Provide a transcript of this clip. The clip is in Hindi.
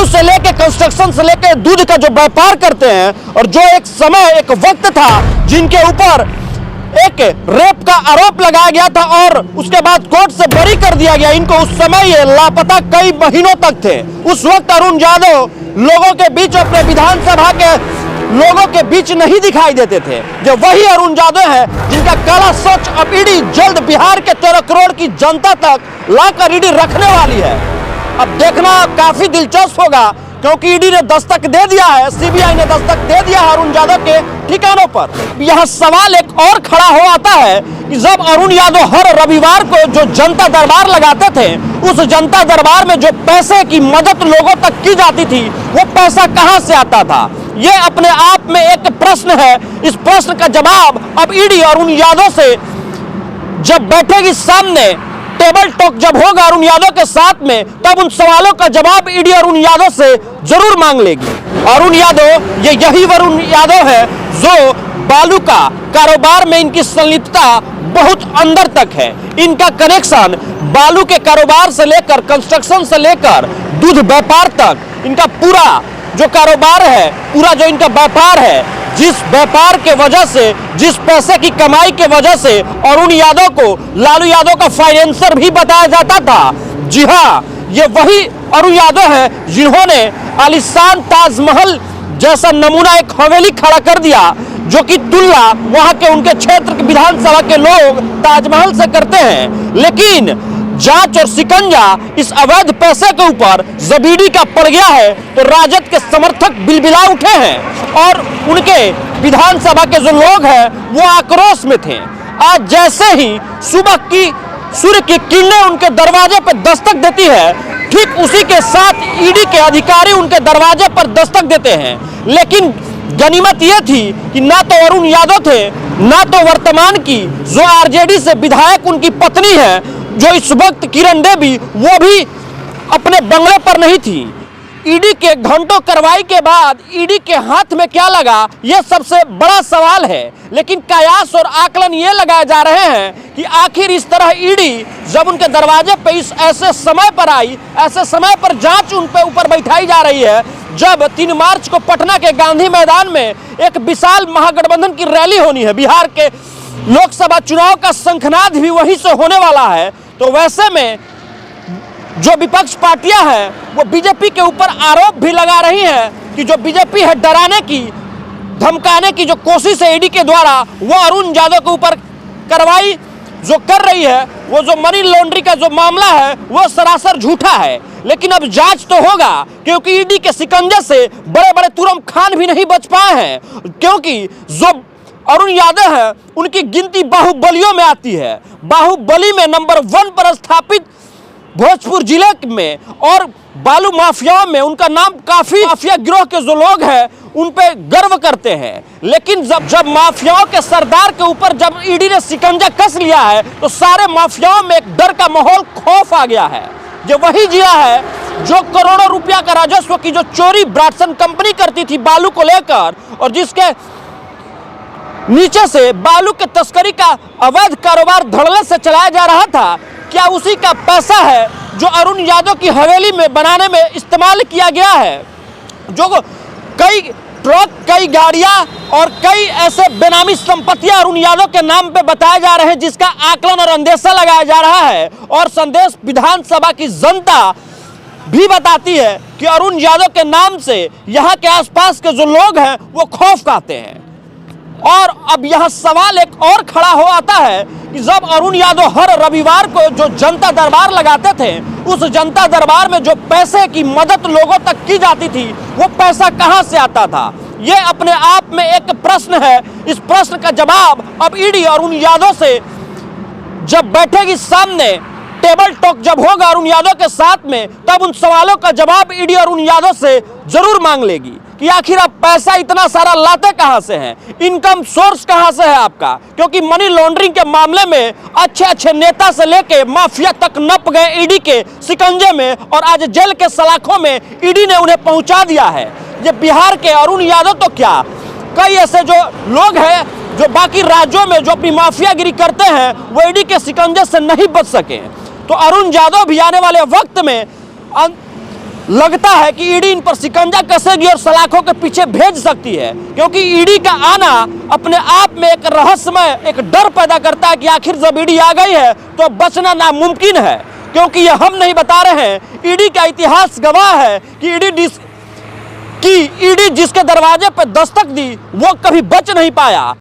से लेके कंस्ट्रक्शन से लेके दूध का जो व्यापार करते हैं और जो एक समय एक वक्त था जिनके ऊपर एक रेप का आरोप लगाया गया था और उसके बाद कोर्ट से बरी कर दिया गया, इनको उस समय ये लापता कई महीनों तक थे। उस वक्त अरुण यादव लोगों के बीच, अपने विधानसभा के लोगों के बीच नहीं दिखाई देते थे। जो वही अरुण यादव है जिनका काला सोच अब ईडी जल्द बिहार के 13 करोड़ की जनता तक लाकर ईडी रखने वाली है। अब देखना काफी दिलचस्प होगा, क्योंकि ईडी ने दस्तक दे दिया है, सीबीआई ने दस्तक दे दिया है अरुण यादव के ठिकानों पर। यह सवाल एक और खड़ा हो आता है कि जब अरुण यादव हर रविवार को जो जनता दरबार लगाते थे, उस जनता दरबार में जो पैसे की मदद लोगों तक की जाती थी, वो पैसा कहां से आता था? ये अपने आप में एक प्रश्न है। इस प्रश्न का जवाब अब ईडी अरुण यादव से जब बैठेगी सामने, टेबल टॉक जब होगा अरुण यादव के साथ में, तब उन सवालों का जवाब ईडी अरुण यादव से जरूर मांग लेगी। अरुण यादव यही अरुण यादव है जो बालू का कारोबार में इनकी संलिप्तता बहुत अंदर तक है। इनका कनेक्शन बालू के कारोबार से लेकर कंस्ट्रक्शन से लेकर दूध व्यापार तक, इनका पूरा जो कारोबार है, पूरा जो इनका व्यापार है, जिस व्यापार के वजह से, जिस पैसे की कमाई के वजह से अरुण यादव को लालू यादव का फाइनेंसर भी बताया जाता था। जी हाँ, ये वही अरुण यादव है जिन्होंने आलीशान ताजमहल जैसा नमूना एक हवेली खड़ा कर दिया, जो कि तुलना वहां के उनके क्षेत्र के विधानसभा के लोग ताजमहल से करते हैं। लेकिन जांच और शिकंजा इस अवैध पैसे के ऊपर जब ईडी का पड़ गया है, तो राजद के समर्थक बिलबिला उठे हैं और उनके विधानसभा के जो लोग हैं वो आक्रोश में थे। आज जैसे ही सुबह की सूर्य की किरणें उनके दरवाजे पर दस्तक देती है, ठीक उसी के साथ ईडी के अधिकारी उनके दरवाजे पर दस्तक देते हैं। लेकिन गनीमत यह थी कि ना तो अरुण यादव थे, ना तो वर्तमान की जो आरजेडी से विधायक उनकी पत्नी है, जो इस वक्त किरण देवी, वो भी अपने बंगले पर नहीं थी। ईडी के घंटों कार्रवाई के बाद ईडी के हाथ में क्या लगा, यह सबसे बड़ा सवाल है। लेकिन कयास और आकलन ये लगाए जा रहे हैं कि आखिर इस तरह ईडी जब उनके दरवाजे पे इस ऐसे समय पर आई, ऐसे समय पर जांच उन पे ऊपर बैठाई जा रही है, जब 3 मार्च को पटना के गांधी मैदान में एक विशाल महागठबंधन की रैली होनी है। बिहार के लोकसभा चुनाव का शंखनाद भी वहीं से होने वाला है। तो वैसे में जो विपक्ष पार्टियां हैं वो बीजेपी के ऊपर आरोप भी लगा रही हैं कि जो बीजेपी है डराने की, धमकाने की जो कोशिश है ईडी के द्वारा, वो अरुण यादव के ऊपर कार्रवाई जो कर रही है, वो जो मनी लॉन्ड्रिंग का जो मामला है वो सरासर झूठा है। लेकिन अब जांच तो होगा, क्योंकि ईडी के शिकंजे से बड़े बड़े तुरम खान भी नहीं बच पाए हैं, क्योंकि जो अरुण यादव है उनकी गिनती बाहुबलियों में आती है। बाहुबली में नंबर 1 पर स्थापित भोजपुर जिले में और बालू माफियाओं में उनका नाम काफी माफिया गिरोह के जो लोग हैं उन पे गर्व करते हैं। लेकिन जब माफियाओं के सरदार के ऊपर जब ईडी ने शिकंजा कस लिया है, तो सारे माफियाओं में एक डर का माहौल, खौफ आ गया है। ये वही जिला है जो करोड़ों रुपया का राजस्व की जो चोरी ब्राडसन कंपनी करती थी बालू को लेकर, और जिसके नीचे से बालू के तस्करी का अवैध कारोबार धड़ल्ले से चलाया जा रहा था। क्या उसी का पैसा है जो अरुण यादव की हवेली में बनाने में इस्तेमाल किया गया है? जो कई ट्रक, कई गाड़ियां और कई ऐसे बेनामी संपत्तियां अरुण यादव के नाम पे बताए जा रहे हैं, जिसका आकलन और अंदेशा लगाया जा रहा है। और संदेश विधानसभा की जनता भी बताती है कि अरुण यादव के नाम से यहाँ के आसपास के जो लोग हैं वो खौफ खाते हैं। और अब यह सवाल एक और खड़ा हो आता है कि जब अरुण यादव हर रविवार को जो जनता दरबार लगाते थे, उस जनता दरबार में जो पैसे की मदद लोगों तक की जाती थी, वो पैसा कहां से आता था? ये अपने आप में एक प्रश्न है। इस प्रश्न का जवाब अब ईडी अरुण यादव से जब बैठेगी सामने, टेबल टॉक जब होगा अरुण यादव के साथ में, तब उन सवालों का जवाब ईडी अरुण यादव से जरूर मांग लेगी कि आखिर आप पैसा इतना सारा लाते कहां से हैं, इनकम सोर्स कहां से है आपका? क्योंकि मनी लॉन्ड्रिंग के मामले में अच्छे अच्छे नेता से लेके माफिया तक नप गए ईडी के शिकंजे में, और आज जेल के सलाखों में ईडी ने उन्हें पहुंचा दिया है। ये बिहार के अरुण यादव तो क्या, कई ऐसे जो लोग हैं जो बाकी राज्यों में जो अपनी माफियागिरी करते हैं, वो ईडी के शिकंजे से नहीं बच सके। तो अरुण यादव भी आने वाले वक्त में लगता है कि ईडी इन पर शिकंजा कसेगी और सलाखों के पीछे भेज सकती है, क्योंकि ईडी का आना अपने आप में एक रहस्यमय, एक डर पैदा करता है कि आखिर जब ईडी आ गई है तो बचना नामुमकिन है। क्योंकि ये हम नहीं बता रहे हैं, ईडी का इतिहास गवाह है कि ईडी जिसके दरवाजे पर दस्तक दी वो कभी बच नहीं पाया।